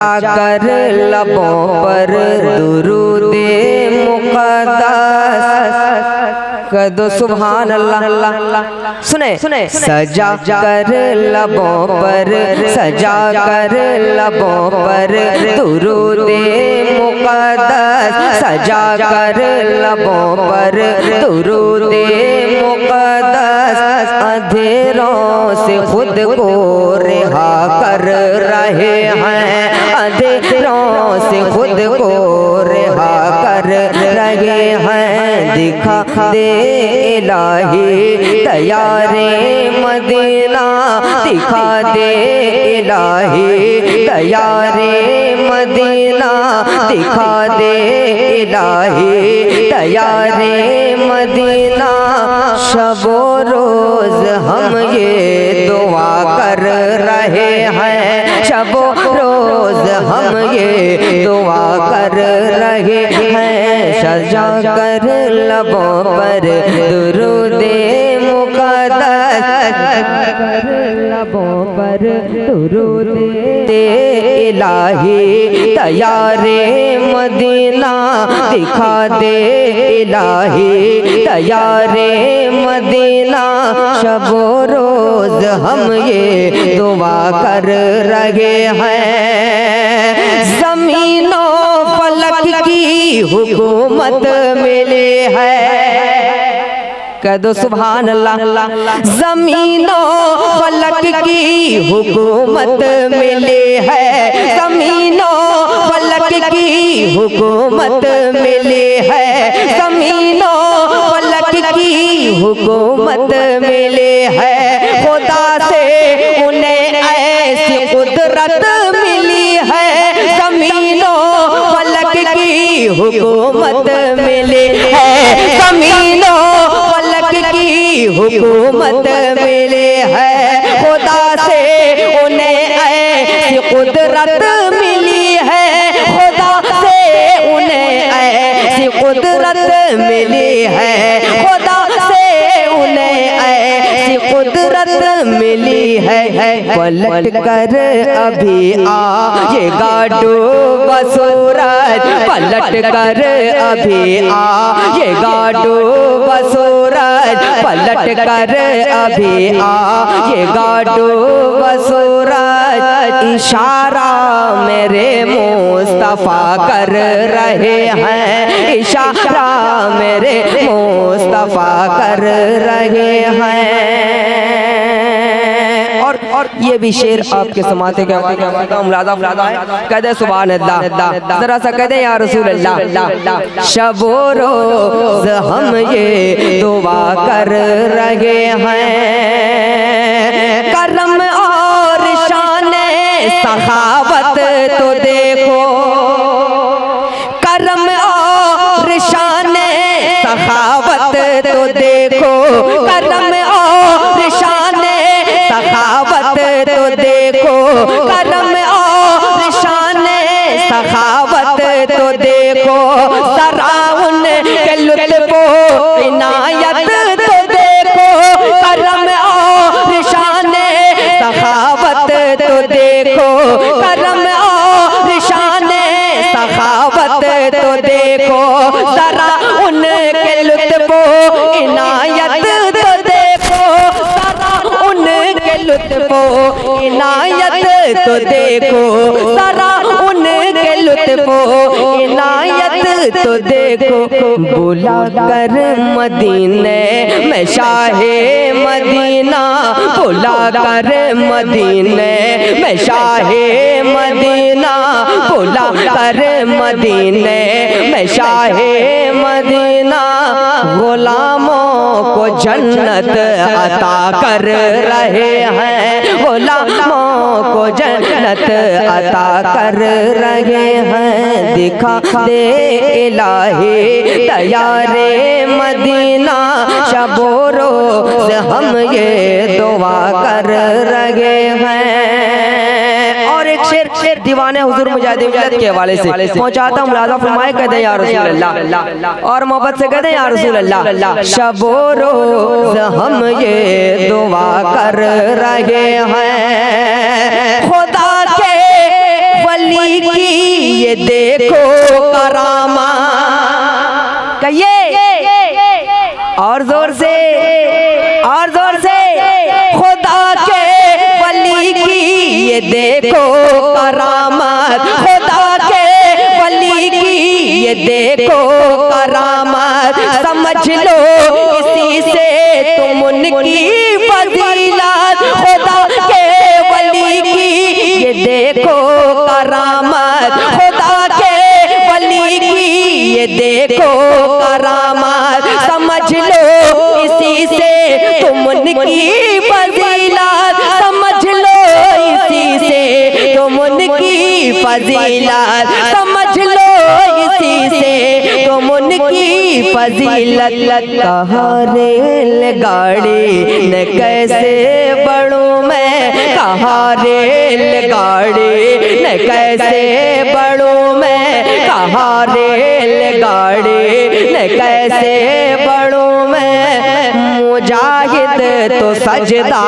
जाकर लबों पर दुरूदे मुक़द्दस कर दो सुभान अल्लाह। सुने सुने सजा कर लबों पर, सजा कर लबों पर दुरूदे मुक़द्दस, सजा कर लबों पर दुरूदे मुक़द्दस। अंधेरों से खुद को रिहा कर रहे हैं, अंधेरों से खुद को रिहा कर रहे हैं। दिखा दे इलाही तैयारे मदीना, दिखा दे इलाही तैयारे मदीना, दिखा दे इलाही तैयारे मदीना। शबो रोज हम ये दुआ कर रहे हैं, शबो रोज हम ये दुआ कर रहे हैं। सजा कर लबों पर दुरूदे मुक़द्दस, लबों पर दुरूदे इलाही तैयारे मदीना, दिखा दे इलाही तैयारे मदीना। शबो रोज हम ये दुआ कर रहे हैं। ज़मीनों फलक की हुकूमत मिली है, कह दो सुभान अल्लाह। ज़मीनों फलक की हुकूमत मिली है, ज़मीनों फलक की हुकूमत मिली है, ज़मीनों फलक की हुकूमत मिली है। खुदा से उन्हें ऐसी कुदरत मिली है, ज़मीनों फलक की हुकूमत मिली है, ज़मीनों की हुकूमत मिली है। खुदा से उन्हें ऐसी कुदरत मिली है, खुदा से उन्हें ऐसी कुदरत मिली है, खुदा से उन्हें ऐसी कुदरत मिली है। पलट कर अभी आएगा डूबा सूरज, पलट कर अभी आएगा डूबा सूरज, पलट कर अभी आएगा डूबा सूरज। इशारा मेरे मुस्तफा कर रहे हैं, इशारा मेरे मुस्तफा कर रहे हैं। और ये भी शेर आपके समाते के मुलाजा है, कहते सुभान अल्लाह। जरा सा कहते या रसूल अल्लाह। शबो रोज हम ये दुआ कर रहे हैं। करम और शाने सखावत तो देखो, करम और शाने सखावत तो देखो, करम और शाने सखावत तो देखो, करम और शाने सखावत तो देखो। जरा उनके लुत्फ़ो इनायत तो देखो, करम और शाने सखावत तो देखो, करम और शाने सखावत तो देखो। जरा उनके लुत्फ़ो इनायत तो देखो, जरा उनके लुत्फ़ो इनायत तो देखो, जरा उनके लुत्फ़ो इनायत तो देखो। बुला कर मदीने में शाहे मदीना, बुला कर मदीने में शाहे मदीना, बुला कर मदीने में शाहे मदीना। गुलामों को जन्नत अता कर रहे हैं, गुलामों को जन्नत अता कर रहे हैं। दिखा दे इलाही तैयारे मदीना, शबो रोज हम ये दुआ कर रहे हैं। और एक शेर दीवाने हुजूर मुजाहिद मिल्लत के हवाले से पहुंचाता हूं, मुलाजा फरमाए, कहते हैं या रसूल अल्लाह। और मोहब्बत से कहते हैं या रसूल अल्लाह। शबो रोज हम ये दुआ कर रहे हैं। खुदा के वली की ये देखो करामा। कहिए और जोर से, और जोर से। खुदा के वली की ये देखो करामत, खुदा के वली की ये देखो करामत। समझ लो इसी से तुम उनकी फजीलत। खुदा के वली की ये देखो करामत, खुदा के वली की ये देखो करामत। समझ लो इसी से तुम उनकी फजीलत, समझ लो इसी से तुम उनकी फजीलत, समझ लो इसी से तुम उनकी फजीलत। कहाँ रेलगाड़ी न कैसे बढ़ूं मैं, कहाँ रेलगाड़ी न कैसे बढ़ूं मैं, कहाँ रेलगाड़ी न कैसे बढ़ूं मैं। मुजाहिद तो सजदा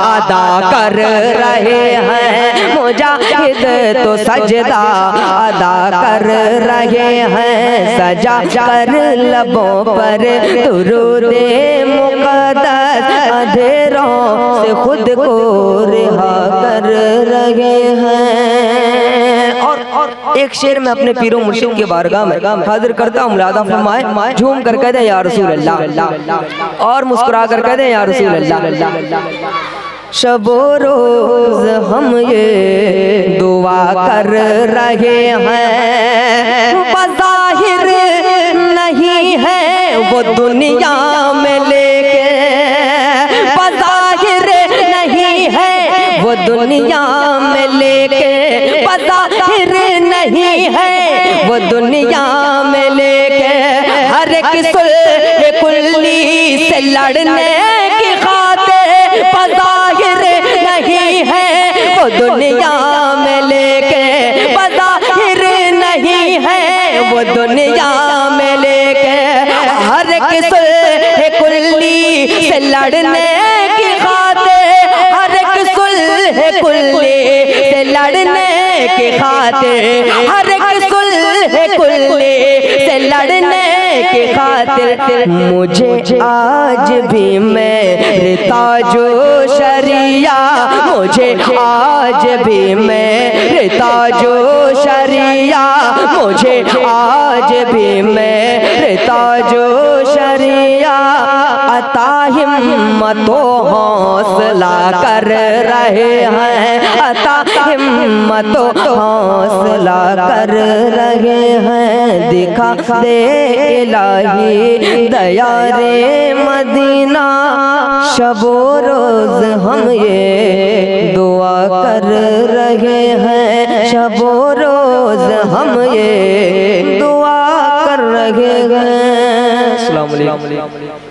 अदा कर रहे हैं, मुजाहिद तो सजदा अदा कर रहे हैं। सजा कर लबों पर दुरूदे मुक़द्दस, अंधेरों से खुद को रिहा कर रहे हैं। और एक शेर में अपने पीरों मुर्शिद के बारगाह में हाजिर करता हूँ, मुलादा फरमाए। झूम कर कह दे या रसूल अल्लाह, और मुस्कुरा कर कह दे या रसूल अल्लाह। शबो रोज हम ये दुआ कर रहे हैं, बज़ाहिर नहीं है वो दुनिया में लेके, बज़ाहिर नहीं है वो दुनिया में लेके, बज़ाहिर नहीं है वो दुनिया में लेके। हर एक सुल्ह कुल्ली से लड़ने की खातिर, बज़ाहिर नहीं है वो दुनिया में लेके, बज़ाहिर नहीं है वो दुनिया में लेके। हर एक सुल्ह कुल्ली से लड़ने की खातिर, हर एक सुल्ह कुल्ली से लड़ने की खातिर, हर एक सुल्ह कुल्ली से लड़ने की खातिर। मुझे आज भी मेरे ताजो शरिया, मुझे आज भी मेरे ताजो शरिया, मुझे आज भी मेरे ताजो शरिया। अता हिम्मत हौसला कर रहे हैं, अता हिम्मत हौसला कर रहे हैं। दिखा दे इलाही दया रे मदीना, शबो रोज हम ये दुआ कर रहे हैं, शबो रोज हम ये दुआ कर रहे हैं। अस्सलाम वालेकुम।